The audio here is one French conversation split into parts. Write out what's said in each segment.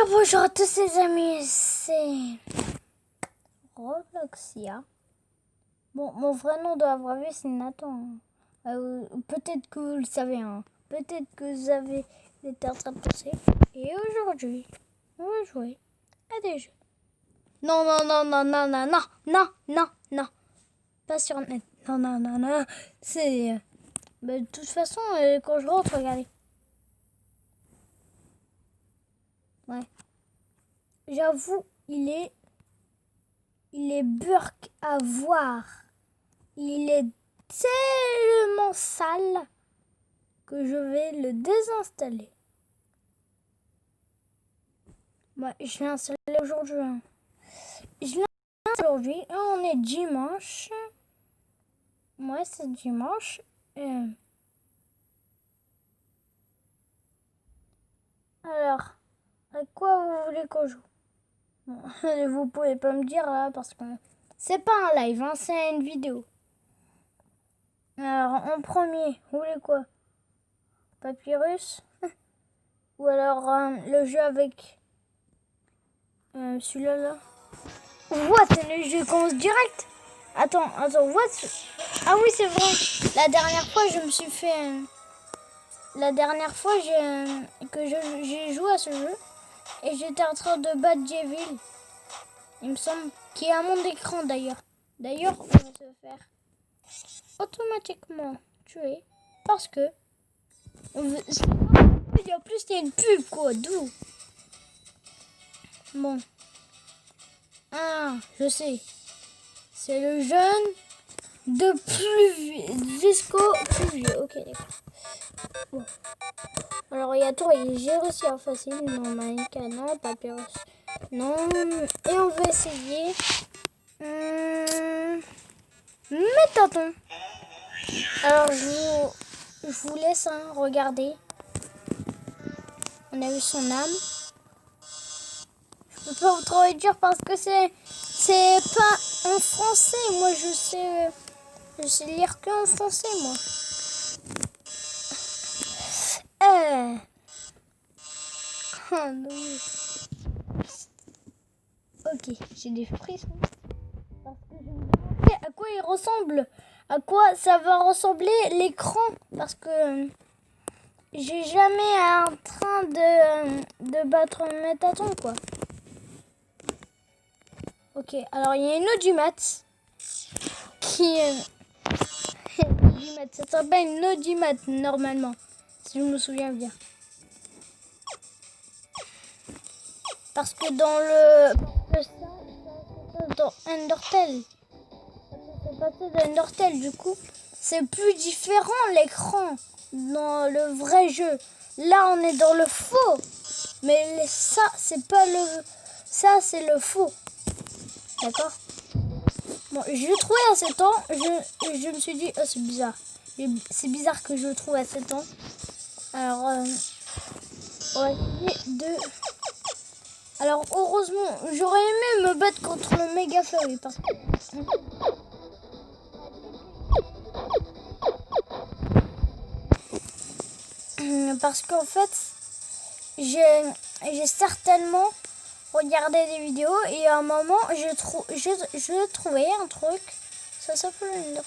Bien bonjour à tous les amis, c'est Robloxia. Bon, mon vrai nom de la vraie vie c'est Nathan. Peut-être que vous le savez, hein. Peut-être que vous avez été en train de penser. Et aujourd'hui, on va jouer à des jeux. Non, non, non, non, non, non, non, non, non, non. Pas sur net. Non, non, non, non. C'est... de toute façon, quand je rentre, regardez. Ouais. J'avoue, il est burk à voir. Il est tellement sale que je vais le désinstaller. Ouais, je l'ai installé aujourd'hui. Je l'ai installé aujourd'hui. On est dimanche. Ouais, c'est dimanche. Alors, à quoi vous voulez qu'on joue? Bon, vous pouvez pas me dire là parce que c'est pas un live, hein, c'est une vidéo. Alors, en premier, vous voulez quoi? Papyrus? Ou alors le jeu avec celui-là là. What? Le jeu commence direct? Attends, what? Ah oui, c'est vrai. La dernière fois, je me suis fait... La dernière fois, j'ai joué à ce jeu et j'étais en train de battre Jevil. Il me semble qu'il y a mon écran d'ailleurs. D'ailleurs, on va se faire automatiquement tuer parce que... En plus, il y a une pub, quoi. D'où? Bon. Ah, je sais. C'est le jeune de plus jusqu'au plus vieux. Ok, d'accord. Bon. Alors, il y a tout. J'ai réussi à facile. Non, Maïka, non. Papyrus, non. Et on va essayer. Métaton. Alors, je vous laisse regarder. On a vu son âme. Je peux pas vous trop dire parce que c'est pas en français. Moi, je sais lire que en français, moi. Oh non. Ok, j'ai des frissons. Parce que je me demandais à quoi il ressemble. À quoi ça va ressembler l'écran. Parce que j'ai jamais en train de battre Métaton, quoi. Ok, alors il y a une audimat qui audimat, ça s'appelle une audimat normalement, si je me souviens bien. Parce que dans dans Undertale, c'est passé dans Undertale, du coup, c'est plus différent l'écran dans le vrai jeu. Là, on est dans le faux, mais ça, c'est pas ça, c'est le faux. D'accord? Bon, je l'ai trouvé à 7 ans. Je me suis dit, oh, c'est bizarre. C'est bizarre que je le trouve à 7 ans. Alors, on va essayer de... Alors, heureusement, j'aurais aimé me battre contre le méga furry. Parce qu'en fait, j'ai certainement regardé des vidéos et à un moment, je trouvais un truc. Ça s'appelle une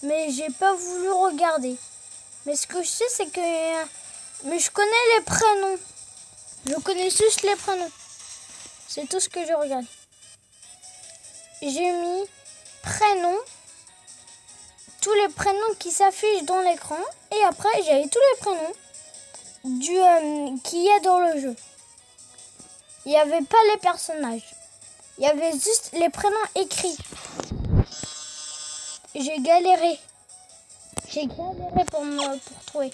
mais j'ai pas voulu regarder. Mais ce que je sais, c'est que... Mais je connais les prénoms. Je connais juste les prénoms. C'est tout ce que je regarde. J'ai mis prénoms. Tous les prénoms qui s'affichent dans l'écran. Et après, j'avais tous les prénoms qu'il y a dans le jeu. Il n'y avait pas les personnages. Il y avait juste les prénoms écrits. J'ai galéré. J'ai galéré pour trouver.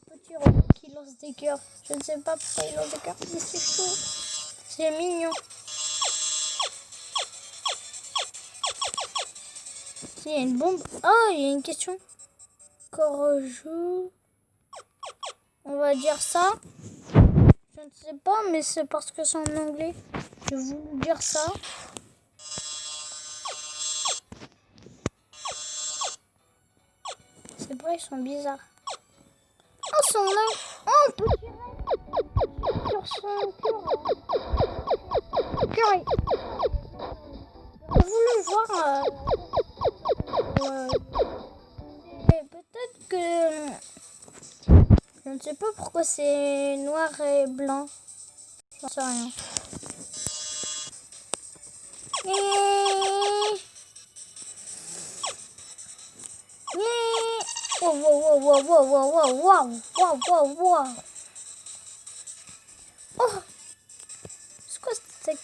Petit robot qui lance des cœurs. Je ne sais pas pourquoi il lance des cœurs, mais c'est chaud. C'est mignon. Il y a une bombe. Oh, il y a une question. Corojou. On va dire ça. Je ne sais pas, mais c'est parce que c'est en anglais. Je vais vous dire ça. Ces bras, ils sont bizarres. Oh, son œil. Oh, on peut tirer sur son cœur. J'ai voulu voir. Peut-être que... Je ne sais pas pourquoi c'est noir et blanc. J'en sais rien. Wow, wow, wow, wow, wow, wow, wow, wow, wow, wow. Oh, c'est quoi cette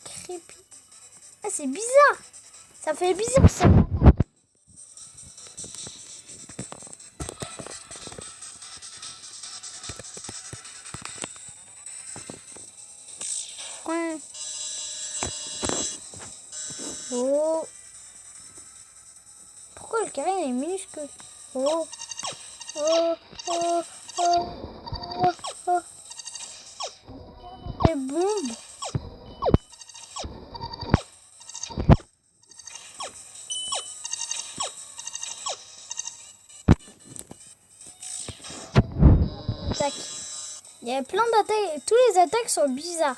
creepy? Ah, c'est bizarre. Ça fait bizarre ça. Ouais. Oh. Pourquoi le carré est minuscule? Oh. Oh. Oh. Oh. Oh. Oh. Des bombes. Attaque. Il y a plein d'attaques. Tous les attaques sont bizarres.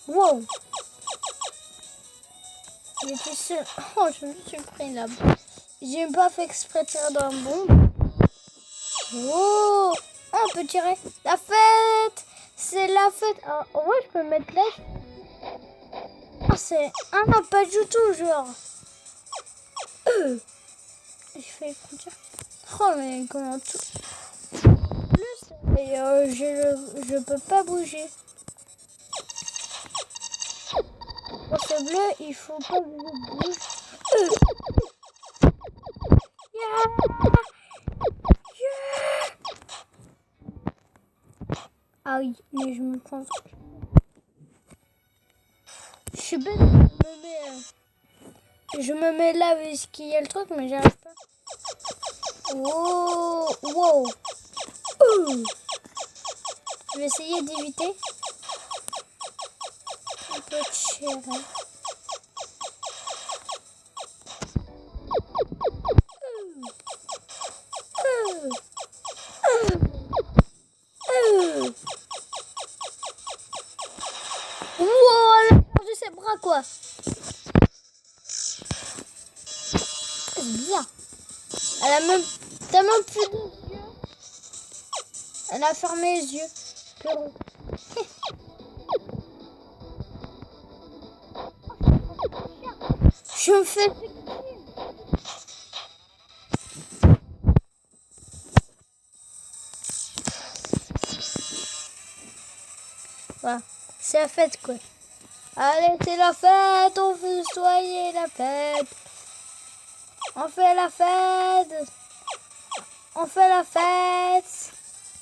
Wow. J'étais seul. Oh, je me suis pris là. J'ai pas fait exprès de tirer dans un bombe. Oh. Oh, on peut tirer. La fête. C'est la fête. Ah, ouais, je peux mettre là. Oh, c'est... Ah non, pas du tout, genre. J'ai fait dire. Oh, mais comment tout... Plus, et je peux pas bouger. Pour ce bleu, il faut pas que je bouge. Yeah. Yeah. Ah oui, mais je me concentre. Je suis bête, je me mets là où il y a le truc, mais j'arrive pas. Oh, wow. Je vais essayer d'éviter. Un peu de chair. Wow, elle a perdu ses bras, quoi. C'est bizarre. Elle a même... T'as même plus de yeux. Elle a fermé les yeux. Je me fais... Voilà. C'est la fête, quoi. Allez, c'est la fête. On veut soigner la fête. On fait la fête. On fait la fête.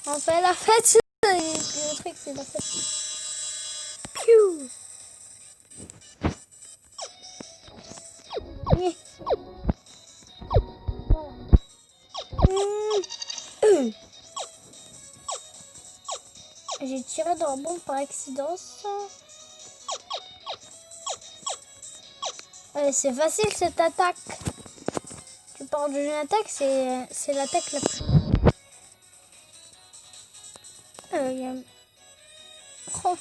On fait la fête. Le truc, c'est la fête. Piou. J'ai tiré dans le bombe par accident. C'est facile cette attaque. Tu parles d'une attaque, c'est l'attaque la plus... Oh.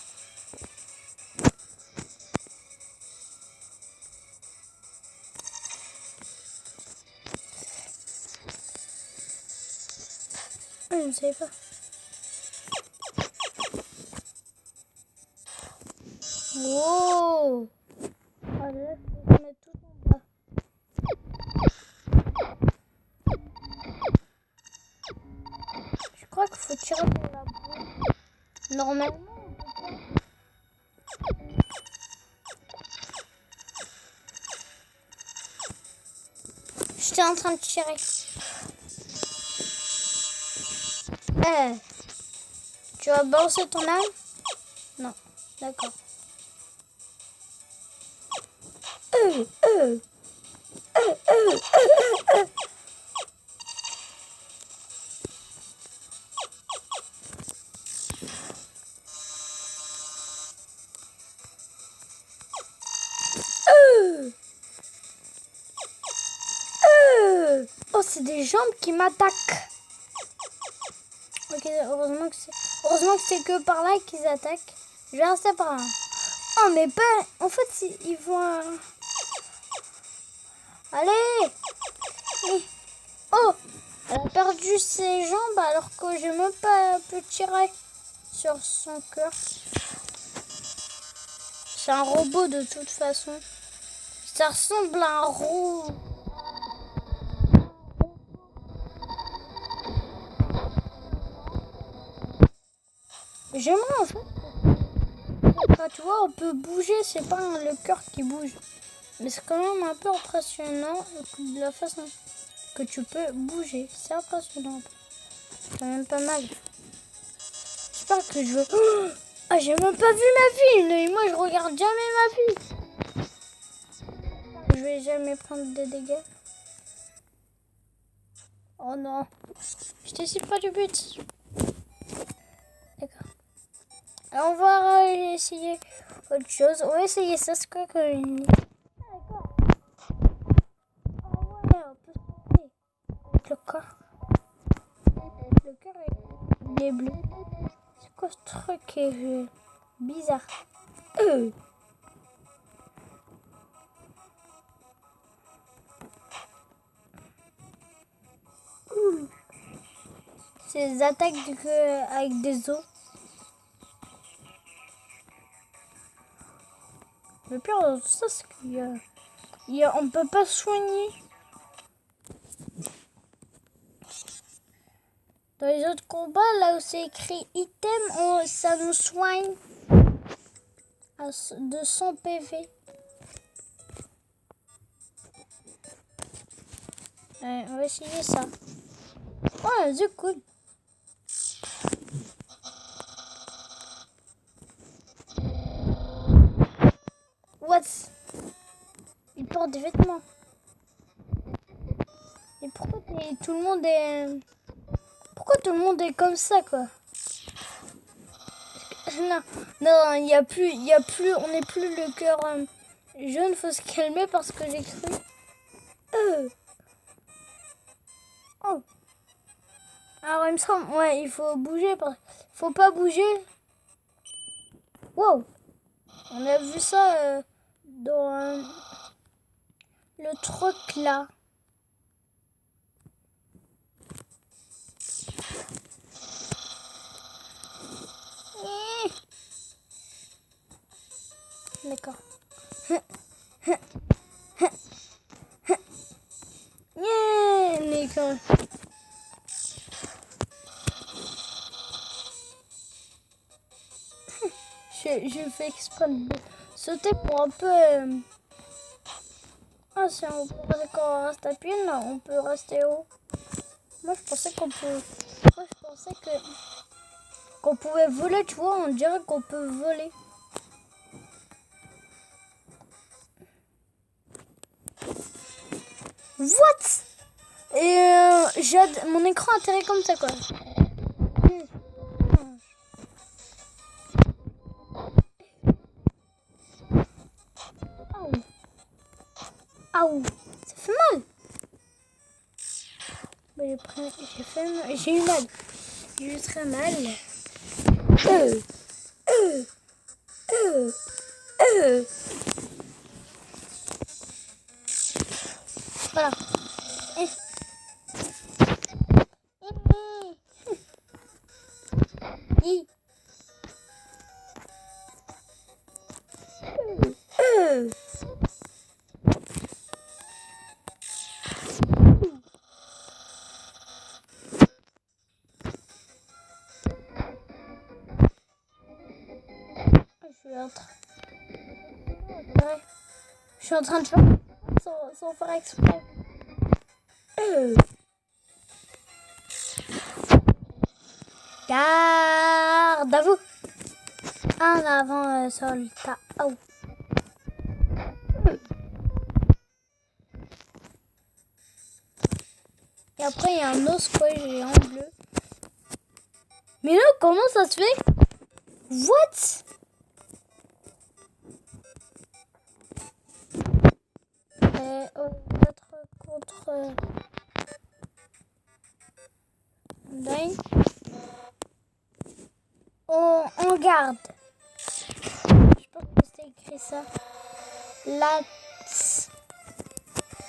Je ne sais pas. Wow. Allez, je vais mettre tout en bas. Je crois qu'il faut tirer pour la bombe. Normalement. J'étais en train de tirer. Tu vas balancer ton arme? Non, d'accord. c'est des jambes qui m'attaquent. Ok, heureusement que c'est que par là qu'ils attaquent. Je vais rester par là. Oh, mais pas... En fait, ils vont... Allez! Oh! Elle a perdu ses jambes alors que j'ai même pas pu tirer sur son cœur. C'est un robot de toute façon. Ça ressemble à un robot. J'aimerais en fait. Quand tu vois, on peut bouger, c'est pas le cœur qui bouge. Mais c'est quand même un peu impressionnant de la façon que tu peux bouger. C'est impressionnant. C'est même pas mal. J'espère que je veux... Oh, ah, j'ai même pas vu ma fille. Et moi, je regarde jamais ma fille. Je vais jamais prendre des dégâts. Oh non. J'étais si près du but. D'accord. Alors, on va essayer autre chose. On va essayer ça. C'est quoi que... D'accord. Oh ouais, on peut sauter. Avec le corps. Le cœur est bleu. C'est quoi ce truc qui est bizarre? C'est des attaques avec des os. Le pire de tout ça, c'est qu'on ne peut pas soigner. Dans les autres combats, là où c'est écrit item, ça nous soigne de 100 PV. On va essayer ça. Ouais, c'est cool. What? Il porte des vêtements. Et pourquoi tout le monde est... Pourquoi tout le monde est comme ça, quoi? Non, il y a plus, on n'est plus le cœur jaune, faut se calmer parce que j'ai cru. Oh. Alors il me semble, ouais, il faut bouger, faut pas bouger. Wow. On a vu ça dans le truc là. D'accord. D'accord. Je fais exprès de sauter pour un peu... Ah, si on pensait qu'on reste appuyé, non, on peut rester haut. Moi, je pensais qu'on pouvait... Moi, je pensais qu'on pouvait voler, tu vois, on dirait qu'on peut voler. What? Et mon écran atterrit comme ça, quoi. Aouh, ça fait mal. J'ai eu mal. J'ai eu très mal. Voilà. Je suis en train de faire sans faire exprès. Garde à vous. En avant, soldat. Oh. Et après, il y a un os quoi, géant bleu. Mais là, comment ça se fait? What? On va battre contre ça. Lats.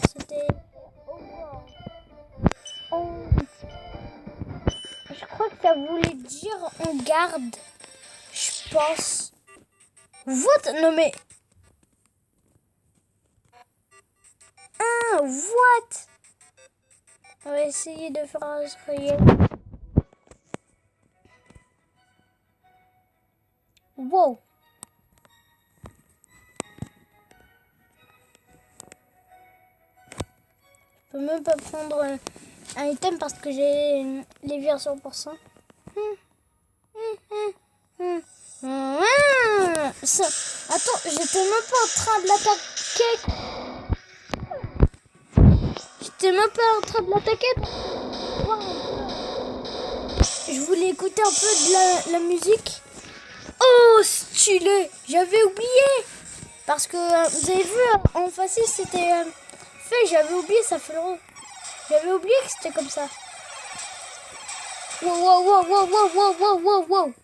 C'était... Je crois que ça voulait dire on garde. Je pense. What? Non mais... Ah, what? On va essayer de faire un réel. Wow. Je peux même pas prendre un item parce que j'ai les vies à 100%. Ça... Attends, j'étais même pas en train de l'attaquer. J'étais même pas en train de l'attaquer. Je voulais écouter un peu de la musique. Oh, stylé. J'avais oublié. Parce que, vous avez vu, en facile, c'était fait. J'avais oublié, ça fait le... J'avais oublié que c'était comme ça. Wow, wow, wow, wow, wow, wow, wow, wow, wow.